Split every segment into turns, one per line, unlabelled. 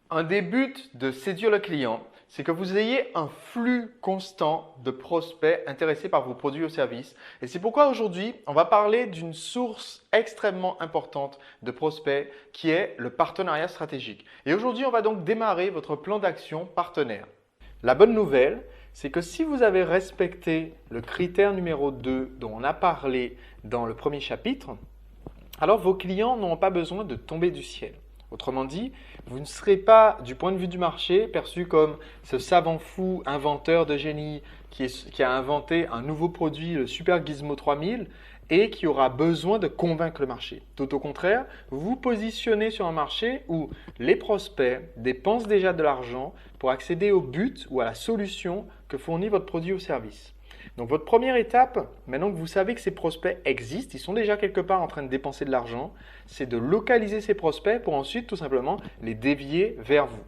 Un des buts de séduire le client, c'est que vous ayez un flux constant de prospects intéressés par vos produits ou services. Et c'est pourquoi aujourd'hui, on va parler d'une source extrêmement importante de prospects qui est le partenariat stratégique. Et aujourd'hui, on va donc démarrer votre plan d'action partenaire. La bonne nouvelle, c'est que si vous avez respecté le critère numéro 2 dont on a parlé dans le premier chapitre, alors vos clients n'auront pas besoin de tomber du ciel. Autrement dit, vous ne serez pas, du point de vue du marché, perçu comme ce savant fou inventeur de génie qui a inventé un nouveau produit, le Super Gizmo 3000, et qui aura besoin de convaincre le marché. Tout au contraire, vous vous positionnez sur un marché où les prospects dépensent déjà de l'argent pour accéder au but ou à la solution que fournit votre produit ou service. Donc votre première étape, maintenant que vous savez que ces prospects existent, ils sont déjà quelque part en train de dépenser de l'argent, c'est de localiser ces prospects pour ensuite tout simplement les dévier vers vous.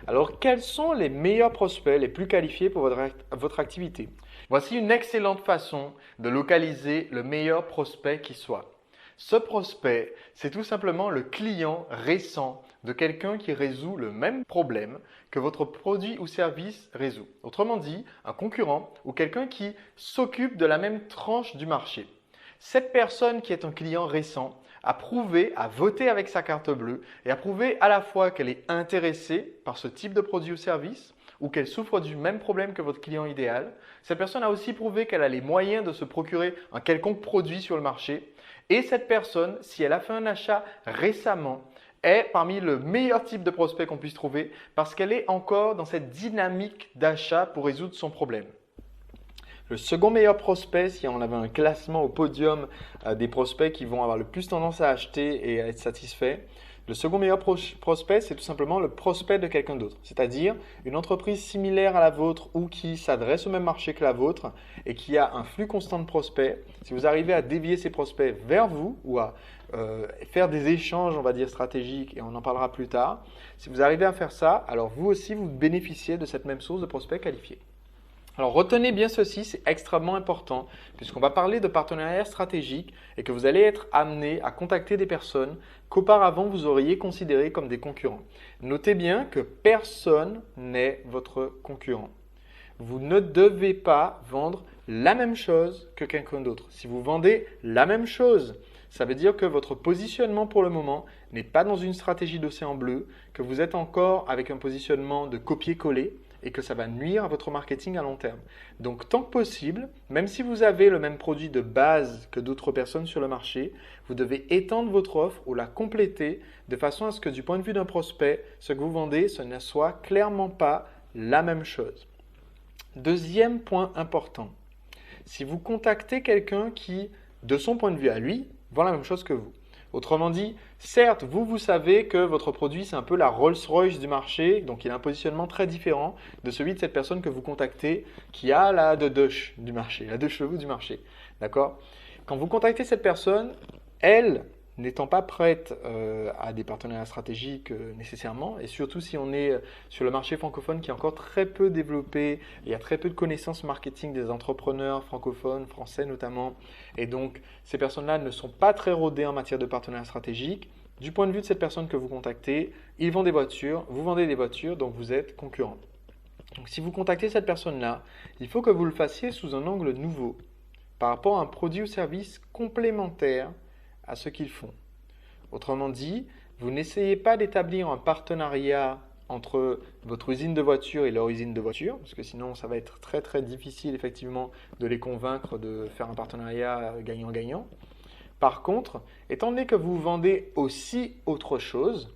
Alors quels sont les meilleurs prospects, les plus qualifiés pour votre activité? Voici une excellente façon de localiser le meilleur prospect qui soit. Ce prospect, c'est tout simplement le client récent de quelqu'un qui résout le même problème que votre produit ou service résout. Autrement dit, un concurrent ou quelqu'un qui s'occupe de la même tranche du marché. Cette personne qui est un client récent a prouvé, a voté avec sa carte bleue et a prouvé à la fois qu'elle est intéressée par ce type de produit ou service ou qu'elle souffre du même problème que votre client idéal. Cette personne a aussi prouvé qu'elle a les moyens de se procurer un quelconque produit sur le marché. Et cette personne, si elle a fait un achat récemment, est parmi le meilleur type de prospect qu'on puisse trouver parce qu'elle est encore dans cette dynamique d'achat pour résoudre son problème. Le second meilleur prospect, si on avait un classement au podium des prospects qui vont avoir le plus tendance à acheter et à être satisfaits, le second meilleur prospect, c'est tout simplement le prospect de quelqu'un d'autre, c'est-à-dire une entreprise similaire à la vôtre ou qui s'adresse au même marché que la vôtre et qui a un flux constant de prospects. Si vous arrivez à dévier ces prospects vers vous ou à faire des échanges, on va dire, stratégiques, et on en parlera plus tard, si vous arrivez à faire ça, alors vous aussi, vous bénéficiez de cette même source de prospects qualifiés. Alors retenez bien ceci, c'est extrêmement important puisqu'on va parler de partenariat stratégique et que vous allez être amené à contacter des personnes qu'auparavant vous auriez considérées comme des concurrents. Notez bien que personne n'est votre concurrent. Vous ne devez pas vendre la même chose que quelqu'un d'autre. Si vous vendez la même chose, ça veut dire que votre positionnement pour le moment n'est pas dans une stratégie d'océan bleu, que vous êtes encore avec un positionnement de copier-coller et que ça va nuire à votre marketing à long terme. Donc tant que possible, même si vous avez le même produit de base que d'autres personnes sur le marché, vous devez étendre votre offre ou la compléter de façon à ce que du point de vue d'un prospect, ce que vous vendez, ce ne soit clairement pas la même chose. Deuxième point important, si vous contactez quelqu'un qui, de son point de vue à lui, vend la même chose que vous. Autrement dit, certes, vous savez que votre produit, c'est un peu la Rolls-Royce du marché, donc il a un positionnement très différent de celui de cette personne que vous contactez qui a la Dodoche du marché, la 2 chevaux du marché. D'accord? Quand vous contactez cette personne, elle, n'étant pas prête à des partenariats stratégiques nécessairement, et surtout si on est sur le marché francophone qui est encore très peu développé, il y a très peu de connaissances marketing des entrepreneurs francophones, français notamment, et donc ces personnes-là ne sont pas très rodées en matière de partenariat stratégique. Du point de vue de cette personne que vous contactez, ils vendent des voitures, vous vendez des voitures, donc vous êtes concurrent. Donc si vous contactez cette personne-là, il faut que vous le fassiez sous un angle nouveau, par rapport à un produit ou service complémentaire à ce qu'ils font. Autrement dit, vous n'essayez pas d'établir un partenariat entre votre usine de voiture et leur usine de voiture, parce que sinon ça va être très très difficile effectivement de les convaincre de faire un partenariat gagnant-gagnant. Par contre, étant donné que vous vendez aussi autre chose,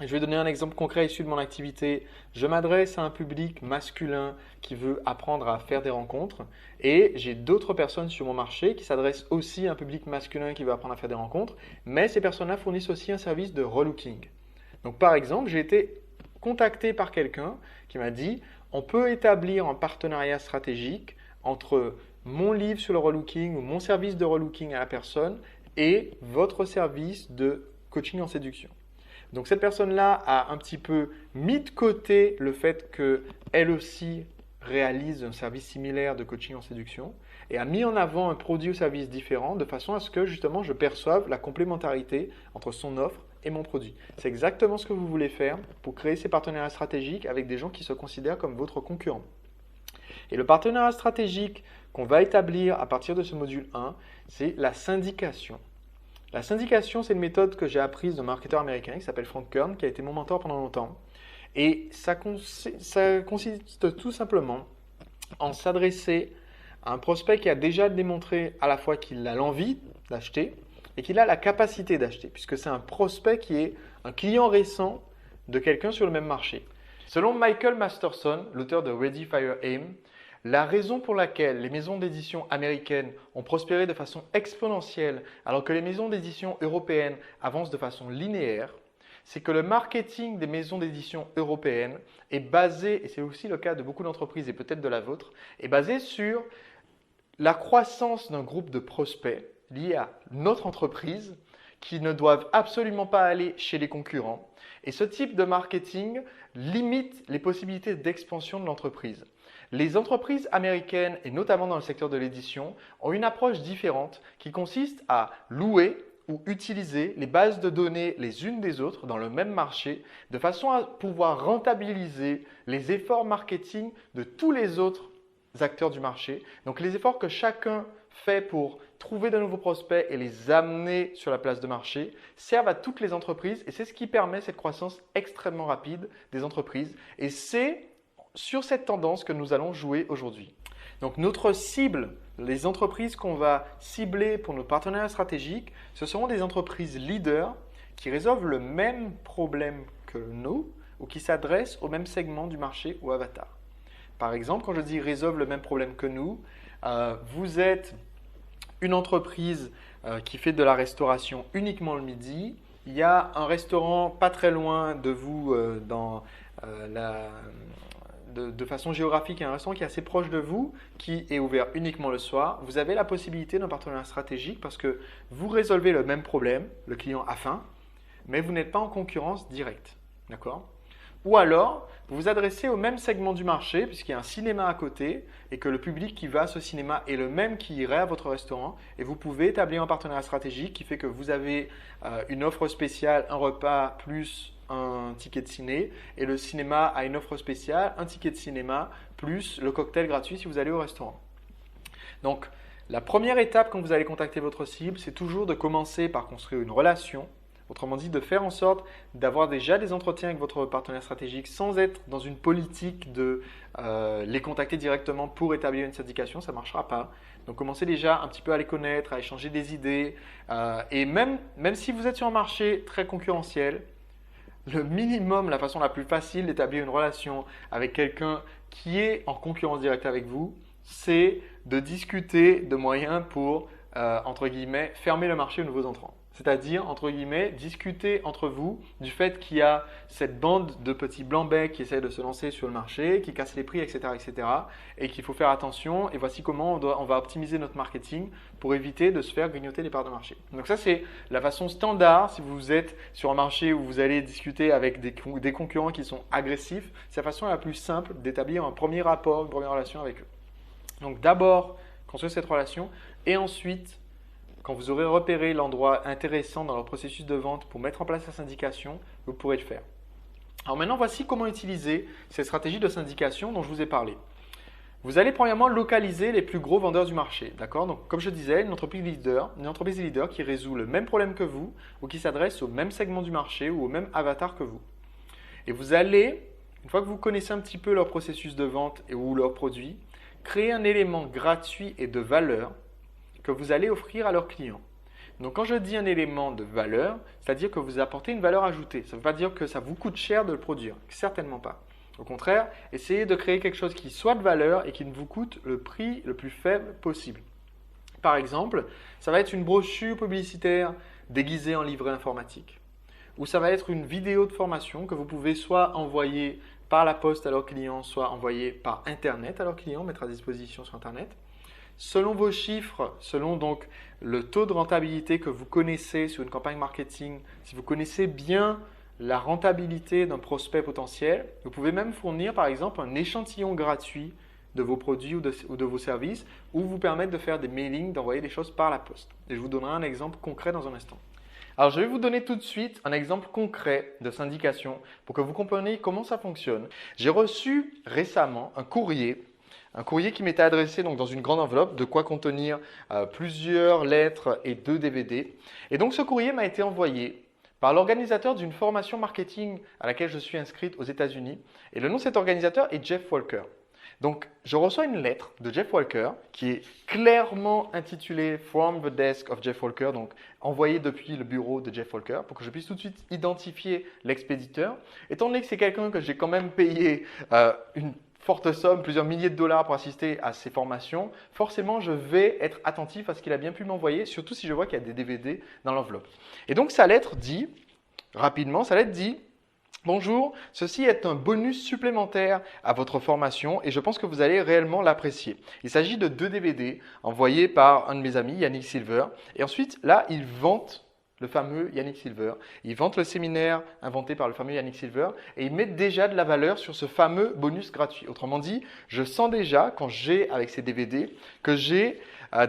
je vais donner un exemple concret issu de mon activité. Je m'adresse à un public masculin qui veut apprendre à faire des rencontres et j'ai d'autres personnes sur mon marché qui s'adressent aussi à un public masculin qui veut apprendre à faire des rencontres, mais ces personnes-là fournissent aussi un service de relooking. Donc par exemple, j'ai été contacté par quelqu'un qui m'a dit on peut établir un partenariat stratégique entre mon livre sur le relooking ou mon service de relooking à la personne et votre service de coaching en séduction. Donc cette personne-là a un petit peu mis de côté le fait qu'elle aussi réalise un service similaire de coaching en séduction et a mis en avant un produit ou service différent de façon à ce que justement je perçoive la complémentarité entre son offre et mon produit. C'est exactement ce que vous voulez faire pour créer ces partenariats stratégiques avec des gens qui se considèrent comme votre concurrent. Et le partenariat stratégique qu'on va établir à partir de ce module 1, c'est la syndication. La syndication, c'est une méthode que j'ai apprise d'un marketeur américain qui s'appelle Frank Kern, qui a été mon mentor pendant longtemps. Et ça consiste tout simplement en s'adresser à un prospect qui a déjà démontré à la fois qu'il a l'envie d'acheter et qu'il a la capacité d'acheter, puisque c'est un prospect qui est un client récent de quelqu'un sur le même marché. Selon Michael Masterson, l'auteur de Ready, Fire, Aim, la raison pour laquelle les maisons d'édition américaines ont prospéré de façon exponentielle alors que les maisons d'édition européennes avancent de façon linéaire, c'est que le marketing des maisons d'édition européennes est basé, et c'est aussi le cas de beaucoup d'entreprises et peut-être de la vôtre, est basé sur la croissance d'un groupe de prospects liés à notre entreprise qui ne doivent absolument pas aller chez les concurrents. Et ce type de marketing limite les possibilités d'expansion de l'entreprise. Les entreprises américaines, et notamment dans le secteur de l'édition, ont une approche différente qui consiste à louer ou utiliser les bases de données les unes des autres dans le même marché de façon à pouvoir rentabiliser les efforts marketing de tous les autres acteurs du marché. Donc les efforts que chacun fait pour trouver de nouveaux prospects et les amener sur la place de marché servent à toutes les entreprises et c'est ce qui permet cette croissance extrêmement rapide des entreprises. Et c'est sur cette tendance que nous allons jouer aujourd'hui. Donc notre cible, les entreprises qu'on va cibler pour nos partenariats stratégiques, ce seront des entreprises leaders qui résolvent le même problème que nous ou qui s'adressent au même segment du marché ou avatar. Par exemple, quand je dis résolvent le même problème que nous, vous êtes une entreprise qui fait de la restauration uniquement le midi. Il y a un restaurant pas très loin de vous de façon géographique, il y a un restaurant qui est assez proche de vous, qui est ouvert uniquement le soir. Vous avez la possibilité d'un partenariat stratégique parce que vous résolvez le même problème, le client a faim, mais vous n'êtes pas en concurrence directe. D'accord ? Ou alors, vous vous adressez au même segment du marché puisqu'il y a un cinéma à côté et que le public qui va à ce cinéma est le même qui irait à votre restaurant et vous pouvez établir un partenariat stratégique qui fait que vous avez une offre spéciale, un repas plus un ticket de ciné et le cinéma a une offre spéciale, un ticket de cinéma plus le cocktail gratuit si vous allez au restaurant. Donc, la première étape quand vous allez contacter votre cible, c'est toujours de commencer par construire une relation. Autrement dit, de faire en sorte d'avoir déjà des entretiens avec votre partenaire stratégique sans être dans une politique de les contacter directement pour établir une syndication, ça ne marchera pas. Donc, commencez déjà un petit peu à les connaître, à échanger des idées. Et même si vous êtes sur un marché très concurrentiel, le minimum, la façon la plus facile d'établir une relation avec quelqu'un qui est en concurrence directe avec vous, c'est de discuter de moyens pour, entre guillemets, fermer le marché aux nouveaux entrants. C'est-à-dire, entre guillemets, discuter entre vous du fait qu'il y a cette bande de petits blancs-becs qui essaient de se lancer sur le marché, qui cassent les prix, etc. et qu'il faut faire attention. Et voici comment on va optimiser notre marketing pour éviter de se faire grignoter les parts de marché. Donc ça, c'est la façon standard si vous êtes sur un marché où vous allez discuter avec des concurrents qui sont agressifs. C'est la façon la plus simple d'établir un premier rapport, une première relation avec eux. Donc d'abord, construire cette relation et ensuite, quand vous aurez repéré l'endroit intéressant dans leur processus de vente pour mettre en place la syndication, vous pourrez le faire. Alors maintenant, voici comment utiliser cette stratégie de syndication dont je vous ai parlé. Vous allez premièrement localiser les plus gros vendeurs du marché. D'accord ? Donc, comme je disais, une entreprise leader qui résout le même problème que vous ou qui s'adresse au même segment du marché ou au même avatar que vous. Et vous allez, une fois que vous connaissez un petit peu leur processus de vente ou leurs produits, créer un élément gratuit et de valeur que vous allez offrir à leurs clients. Donc quand je dis un élément de valeur, c'est-à-dire que vous apportez une valeur ajoutée. Ça ne veut pas dire que ça vous coûte cher de le produire, certainement pas. Au contraire, essayez de créer quelque chose qui soit de valeur et qui ne vous coûte le prix le plus faible possible. Par exemple, ça va être une brochure publicitaire déguisée en livret informatique. Ou ça va être une vidéo de formation que vous pouvez soit envoyer par la poste à leurs clients, soit envoyer par Internet à leurs clients, mettre à disposition sur Internet. Selon vos chiffres, selon donc le taux de rentabilité que vous connaissez sur une campagne marketing, si vous connaissez bien la rentabilité d'un prospect potentiel, vous pouvez même fournir par exemple un échantillon gratuit de vos produits ou de vos services ou vous permettre de faire des mailings, d'envoyer des choses par la poste. Et je vous donnerai un exemple concret dans un instant. Alors, je vais vous donner tout de suite un exemple concret de syndication pour que vous compreniez comment ça fonctionne. J'ai reçu récemment un courrier qui m'était adressé donc, dans une grande enveloppe, de quoi contenir plusieurs lettres et 2 DVD. Et donc, ce courrier m'a été envoyé par l'organisateur d'une formation marketing à laquelle je suis inscrite aux États-Unis. Et le nom de cet organisateur est Jeff Walker. Donc, je reçois une lettre de Jeff Walker qui est clairement intitulée From the Desk of Jeff Walker, donc envoyée depuis le bureau de Jeff Walker, pour que je puisse tout de suite identifier l'expéditeur. Étant donné que c'est quelqu'un que j'ai quand même payé une forte somme, plusieurs milliers de dollars pour assister à ces formations, forcément je vais être attentif à ce qu'il a bien pu m'envoyer, surtout si je vois qu'il y a des DVD dans l'enveloppe. Et donc sa lettre dit, rapidement, bonjour, ceci est un bonus supplémentaire à votre formation et je pense que vous allez réellement l'apprécier. Il s'agit de 2 DVD envoyés par un de mes amis, Yannick Silver. Et ensuite, là, il vante le fameux Yannick Silver. Il vante le séminaire inventé par le fameux Yannick Silver et il met déjà de la valeur sur ce fameux bonus gratuit. Autrement dit, je sens déjà, quand j'ai avec ces DVD, que j'ai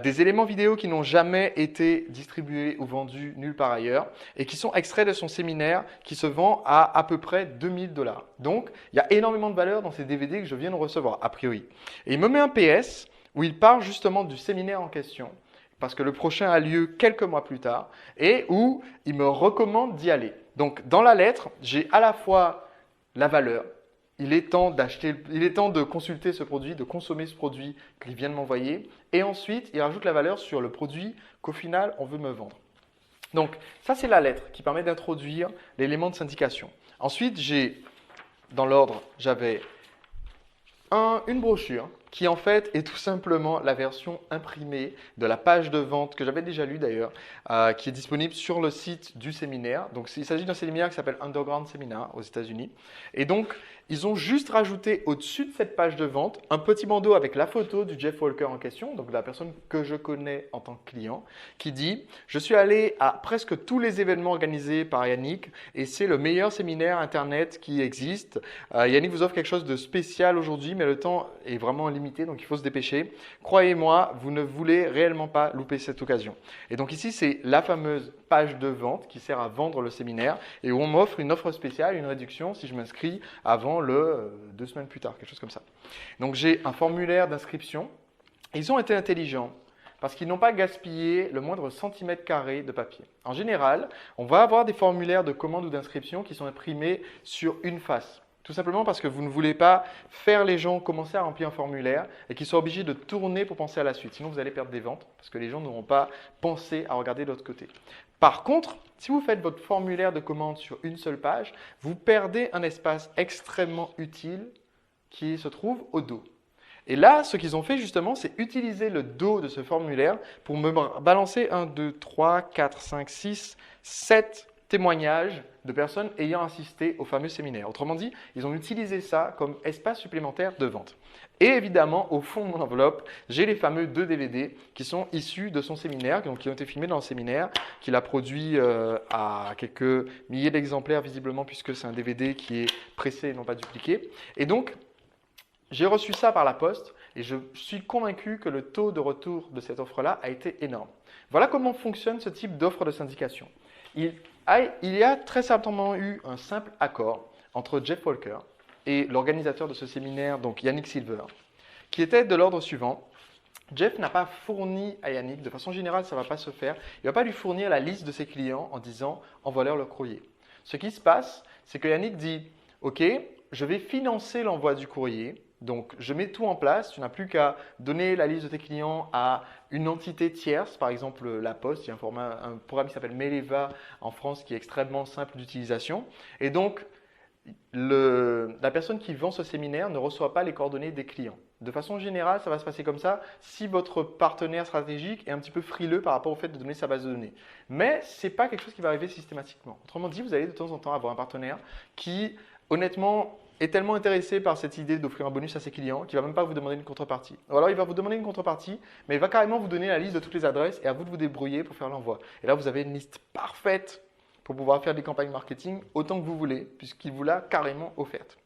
des éléments vidéo qui n'ont jamais été distribués ou vendus nulle part ailleurs et qui sont extraits de son séminaire qui se vend à peu près 2000 $. Donc, il y a énormément de valeur dans ces DVD que je viens de recevoir, a priori. Et il me met un PS où il parle justement du séminaire en question, parce que le prochain a lieu quelques mois plus tard et où il me recommande d'y aller. Donc, dans la lettre, j'ai à la fois la valeur. Il est temps de consulter ce produit, de consommer ce produit qu'il vient de m'envoyer. Et ensuite, il rajoute la valeur sur le produit qu'au final, on veut me vendre. Donc, ça, c'est la lettre qui permet d'introduire l'élément de syndication. Ensuite, dans l'ordre, j'avais une brochure qui en fait est tout simplement la version imprimée de la page de vente que j'avais déjà lue d'ailleurs, qui est disponible sur le site du séminaire. Donc il s'agit d'un séminaire qui s'appelle Underground Seminar aux États-Unis. Et donc ils ont juste rajouté au-dessus de cette page de vente un petit bandeau avec la photo du Jeff Walker en question, donc de la personne que je connais en tant que client, qui dit « Je suis allé à presque tous les événements organisés par Yannick et c'est le meilleur séminaire internet qui existe. Yannick vous offre quelque chose de spécial aujourd'hui, mais le temps est vraiment limité, donc il faut se dépêcher. Croyez-moi, vous ne voulez réellement pas louper cette occasion. » Et donc ici, c'est la fameuse page de vente qui sert à vendre le séminaire et où on m'offre une offre spéciale, une réduction si je m'inscris avant 2 semaines plus tard, quelque chose comme ça. Donc j'ai un formulaire d'inscription. Ils ont été intelligents parce qu'ils n'ont pas gaspillé le moindre centimètre carré de papier. En général, on va avoir des formulaires de commande ou d'inscription qui sont imprimés sur une face. Tout simplement parce que vous ne voulez pas faire les gens commencer à remplir un formulaire et qu'ils soient obligés de tourner pour penser à la suite. Sinon, vous allez perdre des ventes parce que les gens n'auront pas pensé à regarder de l'autre côté. Par contre, si vous faites votre formulaire de commande sur une seule page, vous perdez un espace extrêmement utile qui se trouve au dos. Et là, ce qu'ils ont fait justement, c'est utiliser le dos de ce formulaire pour me balancer 1, 2, 3, 4, 5, 6, 7 témoignages de personnes ayant assisté au fameux séminaire. Autrement dit, ils ont utilisé ça comme espace supplémentaire de vente. Et évidemment, au fond de mon enveloppe, j'ai les fameux 2 DVD qui sont issus de son séminaire, donc qui ont été filmés dans le séminaire, qu'il a produit à quelques milliers d'exemplaires visiblement, puisque c'est un DVD qui est pressé et non pas dupliqué. Et donc, j'ai reçu ça par la poste et je suis convaincu que le taux de retour de cette offre-là a été énorme. Voilà comment fonctionne ce type d'offre de syndication. Il y a très certainement eu un simple accord entre Jeff Walker et l'organisateur de ce séminaire, donc Yannick Silver, qui était de l'ordre suivant. Jeff n'a pas fourni à Yannick, de façon générale, ça ne va pas se faire, il ne va pas lui fournir la liste de ses clients en disant « envoie-leur le courrier ». Ce qui se passe, c'est que Yannick dit « Ok, je vais financer l'envoi du courrier, donc je mets tout en place, tu n'as plus qu'à donner la liste de tes clients à une entité tierce, par exemple la Poste, il y a un programme qui s'appelle Meleva en France qui est extrêmement simple d'utilisation. Et donc, la personne qui vend ce séminaire ne reçoit pas les coordonnées des clients. De façon générale, ça va se passer comme ça si votre partenaire stratégique est un petit peu frileux par rapport au fait de donner sa base de données. Mais ce n'est pas quelque chose qui va arriver systématiquement. Autrement dit, vous allez de temps en temps avoir un partenaire qui, honnêtement, est tellement intéressé par cette idée d'offrir un bonus à ses clients qu'il ne va même pas vous demander une contrepartie. Ou alors il va vous demander une contrepartie, mais il va carrément vous donner la liste de toutes les adresses et à vous de vous débrouiller pour faire l'envoi. Et là, vous avez une liste parfaite pour pouvoir faire des campagnes marketing autant que vous voulez, puisqu'il vous l'a carrément offerte.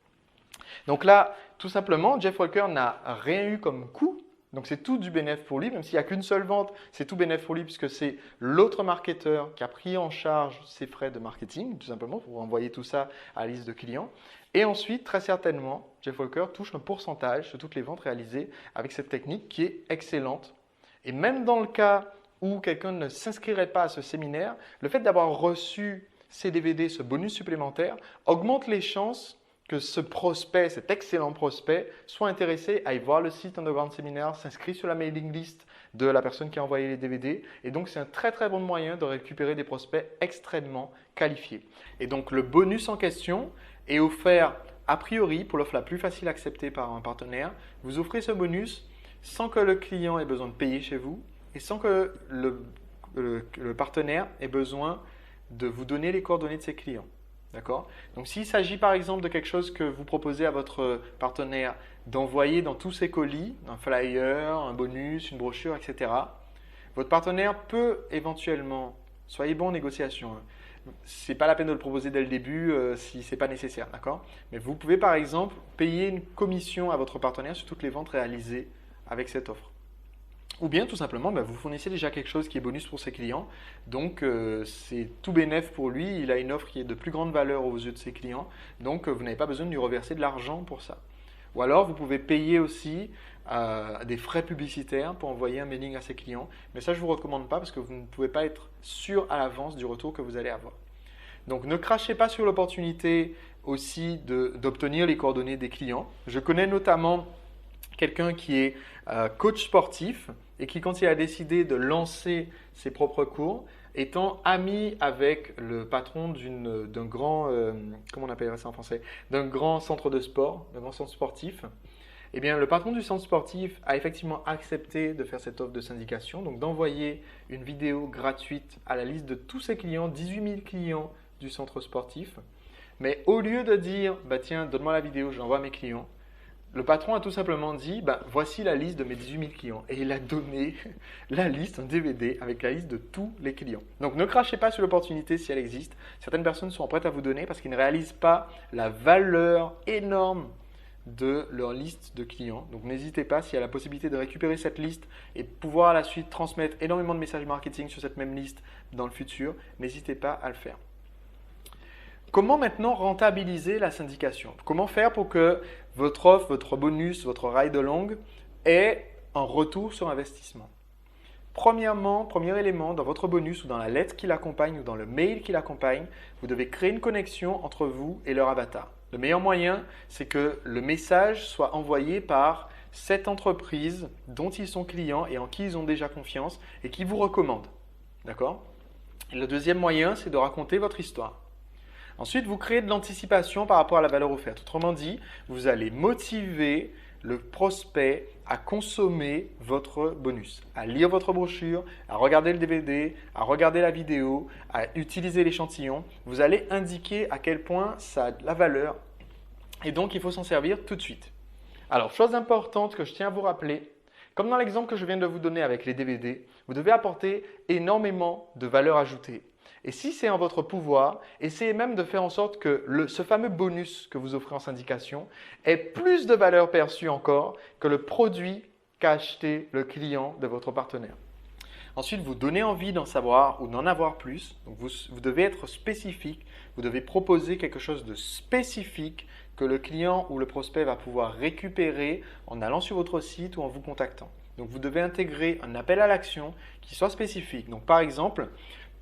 Donc là, tout simplement, Jeff Walker n'a rien eu comme coût Donc c'est tout du bénéfice pour lui, même s'il n'y a qu'une seule vente, c'est tout bénéfice pour lui puisque c'est l'autre marketeur qui a pris en charge ses frais de marketing, tout simplement, pour envoyer tout ça à la liste de clients. Et ensuite, très certainement, Jeff Walker touche un pourcentage de toutes les ventes réalisées avec cette technique qui est excellente. Et même dans le cas où quelqu'un ne s'inscrirait pas à ce séminaire, le fait d'avoir reçu ces DVD, ce bonus supplémentaire, augmente les chances que ce prospect, cet excellent prospect, soit intéressé à y voir le site Underground Seminar, s'inscrit sur la mailing list de la personne qui a envoyé les DVD. Et donc, c'est un très très bon moyen de récupérer des prospects extrêmement qualifiés. Et donc, le bonus en question est offert a priori pour l'offre la plus facile à accepter par un partenaire. Vous offrez ce bonus sans que le client ait besoin de payer chez vous et sans que le partenaire ait besoin de vous donner les coordonnées de ses clients. D'accord? Donc, s'il s'agit par exemple de quelque chose que vous proposez à votre partenaire d'envoyer dans tous ses colis, un flyer, un bonus, une brochure, etc., votre partenaire peut éventuellement, soyez bon en négociation, ce n'est pas la peine de le proposer dès le début si ce n'est pas nécessaire, d'accord? Mais vous pouvez par exemple payer une commission à votre partenaire sur toutes les ventes réalisées avec cette offre. Ou bien tout simplement, vous fournissez déjà quelque chose qui est bonus pour ses clients. Donc, c'est tout bénéf pour lui. Il a une offre qui est de plus grande valeur aux yeux de ses clients. Donc, vous n'avez pas besoin de lui reverser de l'argent pour ça. Ou alors, vous pouvez payer aussi des frais publicitaires pour envoyer un mailing à ses clients. Mais ça, je ne vous recommande pas parce que vous ne pouvez pas être sûr à l'avance du retour que vous allez avoir. Donc, ne crachez pas sur l'opportunité aussi d'obtenir les coordonnées des clients. Je connais notamment quelqu'un qui est coach sportif et qui, quand il a décidé de lancer ses propres cours, étant ami avec le patron d'un grand, comment on appellerait ça en français, d'un grand centre de sport, d'un grand centre sportif, eh bien, le patron du centre sportif a effectivement accepté de faire cette offre de syndication, donc d'envoyer une vidéo gratuite à la liste de tous ses clients, 18 000 clients du centre sportif. Mais au lieu de dire, tiens, donne-moi la vidéo, je l'envoie à mes clients, le patron a tout simplement dit, voici la liste de mes 18 000 clients. Et il a donné la liste, un DVD avec la liste de tous les clients. Donc ne crachez pas sur l'opportunité si elle existe. Certaines personnes sont prêtes à vous donner parce qu'ils ne réalisent pas la valeur énorme de leur liste de clients. Donc n'hésitez pas, s'il y a la possibilité de récupérer cette liste et pouvoir à la suite transmettre énormément de messages marketing sur cette même liste dans le futur, n'hésitez pas à le faire. Comment maintenant rentabiliser la syndication? Comment faire pour que votre offre, votre bonus, votre ride along ait un retour sur investissement? Premièrement, premier élément, dans votre bonus ou dans la lettre qui l'accompagne ou dans le mail qui l'accompagne, vous devez créer une connexion entre vous et leur avatar. Le meilleur moyen, c'est que le message soit envoyé par cette entreprise dont ils sont clients et en qui ils ont déjà confiance et qui vous recommande. D'accord? Le deuxième moyen, c'est de raconter votre histoire. Ensuite, vous créez de l'anticipation par rapport à la valeur offerte. Autrement dit, vous allez motiver le prospect à consommer votre bonus, à lire votre brochure, à regarder le DVD, à regarder la vidéo, à utiliser l'échantillon. Vous allez indiquer à quel point ça a de la valeur et donc il faut s'en servir tout de suite. Alors, chose importante que je tiens à vous rappeler, comme dans l'exemple que je viens de vous donner avec les DVD, vous devez apporter énormément de valeur ajoutée. Et si c'est en votre pouvoir, essayez même de faire en sorte que ce fameux bonus que vous offrez en syndication ait plus de valeur perçue encore que le produit qu'a acheté le client de votre partenaire. Ensuite, vous donnez envie d'en savoir ou d'en avoir plus. Donc vous devez être spécifique, vous devez proposer quelque chose de spécifique que le client ou le prospect va pouvoir récupérer en allant sur votre site ou en vous contactant. Donc vous devez intégrer un appel à l'action qui soit spécifique. Donc par exemple,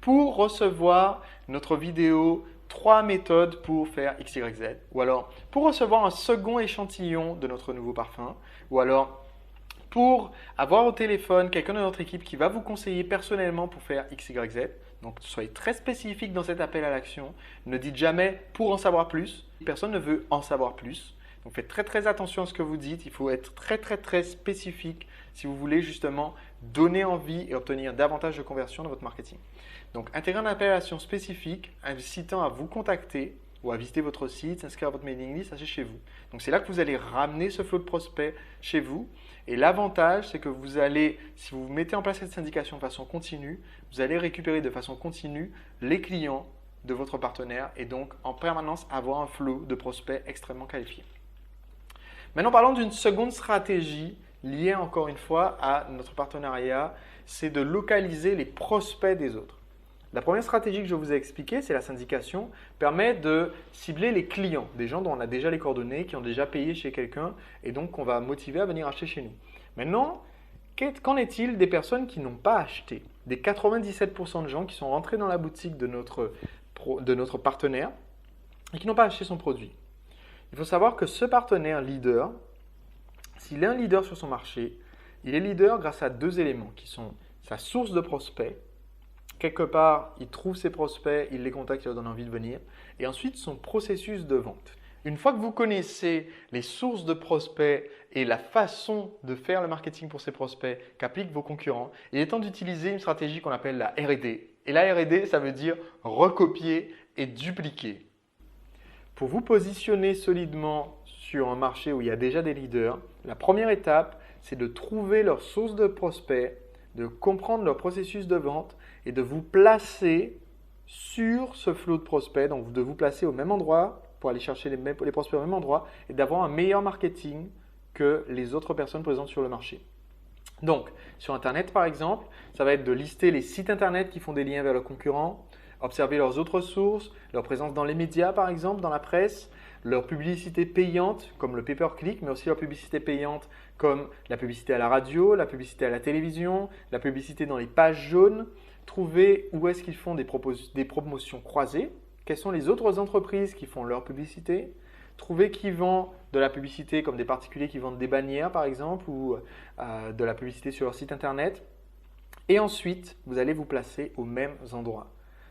pour recevoir notre vidéo 3 méthodes pour faire XYZ, ou alors pour recevoir un second échantillon de notre nouveau parfum, ou alors pour avoir au téléphone quelqu'un de notre équipe qui va vous conseiller personnellement pour faire XYZ. Donc soyez très spécifique dans cet appel à l'action. Ne dites jamais pour en savoir plus. Personne ne veut en savoir plus. Donc faites très très attention à ce que vous dites. Il faut être très spécifique si vous voulez justement donner envie et obtenir davantage de conversion dans votre marketing. Donc intégrer un appel à l'action spécifique incitant à vous contacter ou à visiter votre site, s'inscrire à votre mailing list, ça c'est chez vous. Donc c'est là que vous allez ramener ce flot de prospects chez vous. Et l'avantage, c'est que vous allez, si vous mettez en place cette syndication de façon continue, vous allez récupérer de façon continue les clients de votre partenaire et donc en permanence avoir un flot de prospects extrêmement qualifiés. Maintenant, parlons d'une seconde stratégie lié encore une fois à notre partenariat, c'est de localiser les prospects des autres. La première stratégie que je vous ai expliquée, c'est la syndication, permet de cibler les clients, des gens dont on a déjà les coordonnées, qui ont déjà payé chez quelqu'un et donc qu'on va motiver à venir acheter chez nous. Maintenant, qu'en est-il des personnes qui n'ont pas acheté? Des 97% de gens qui sont rentrés dans la boutique de notre partenaire et qui n'ont pas acheté son produit. Il faut savoir que ce partenaire leader, s'il est un leader sur son marché, il est leader grâce à deux éléments qui sont sa source de prospects. Quelque part, il trouve ses prospects, il les contacte, il leur donne envie de venir. Et ensuite, son processus de vente. Une fois que vous connaissez les sources de prospects et la façon de faire le marketing pour ces prospects qu'appliquent vos concurrents, il est temps d'utiliser une stratégie qu'on appelle la R&D. Et la R&D, ça veut dire recopier et dupliquer. Pour vous positionner solidement sur un marché où il y a déjà des leaders, la première étape, c'est de trouver leur source de prospects, de comprendre leur processus de vente et de vous placer sur ce flot de prospects, donc de vous placer au même endroit pour aller chercher les prospects au même endroit et d'avoir un meilleur marketing que les autres personnes présentes sur le marché. Donc, sur Internet par exemple, ça va être de lister les sites Internet qui font des liens vers leurs concurrents, observer leurs autres sources, leur présence dans les médias par exemple, dans la presse, leur publicité payante comme le pay-per-click, mais aussi leur publicité payante comme la publicité à la radio, la publicité à la télévision, la publicité dans les pages jaunes. Trouver où est-ce qu'ils font des promotions croisées, quelles sont les autres entreprises qui font leur publicité, trouver qui vend de la publicité comme des particuliers qui vendent des bannières par exemple ou de la publicité sur leur site internet. Et ensuite, vous allez vous placer aux mêmes endroits.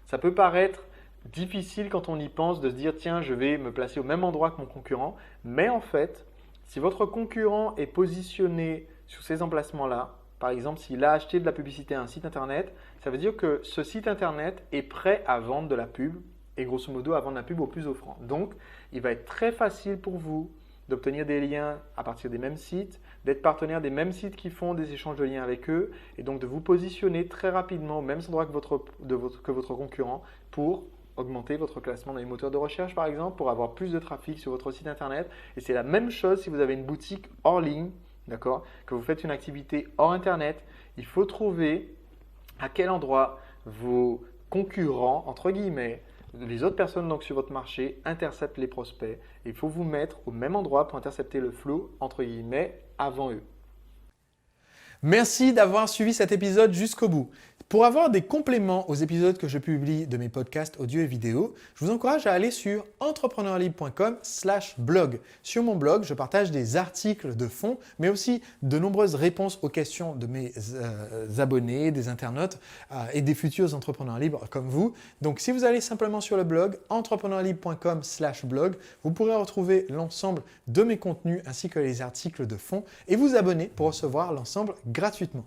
Ça peut paraître difficile quand on y pense de se dire tiens, je vais me placer au même endroit que mon concurrent, mais en fait, si votre concurrent est positionné sur ces emplacements-là, par exemple, s'il a acheté de la publicité à un site internet, ça veut dire que ce site internet est prêt à vendre de la pub et grosso modo à vendre la pub au plus offrant. Donc, il va être très facile pour vous d'obtenir des liens à partir des mêmes sites, d'être partenaire des mêmes sites qui font des échanges de liens avec eux et donc de vous positionner très rapidement au même endroit que votre concurrent pour augmenter votre classement dans les moteurs de recherche par exemple, pour avoir plus de trafic sur votre site internet. Et c'est la même chose si vous avez une boutique hors ligne, d'accord, que vous faites une activité hors internet. Il faut trouver à quel endroit vos concurrents, entre guillemets, les autres personnes donc sur votre marché interceptent les prospects. Il faut vous mettre au même endroit pour intercepter le flow, entre guillemets, avant eux.
Merci d'avoir suivi cet épisode jusqu'au bout. Pour avoir des compléments aux épisodes que je publie de mes podcasts audio et vidéo, je vous encourage à aller sur entrepreneurlibre.com/blog. Sur mon blog, je partage des articles de fond, mais aussi de nombreuses réponses aux questions de mes abonnés, des internautes et des futurs entrepreneurs libres comme vous. Donc, si vous allez simplement sur le blog entrepreneurlibre.com/blog, vous pourrez retrouver l'ensemble de mes contenus ainsi que les articles de fond et vous abonner pour recevoir l'ensemble gratuitement.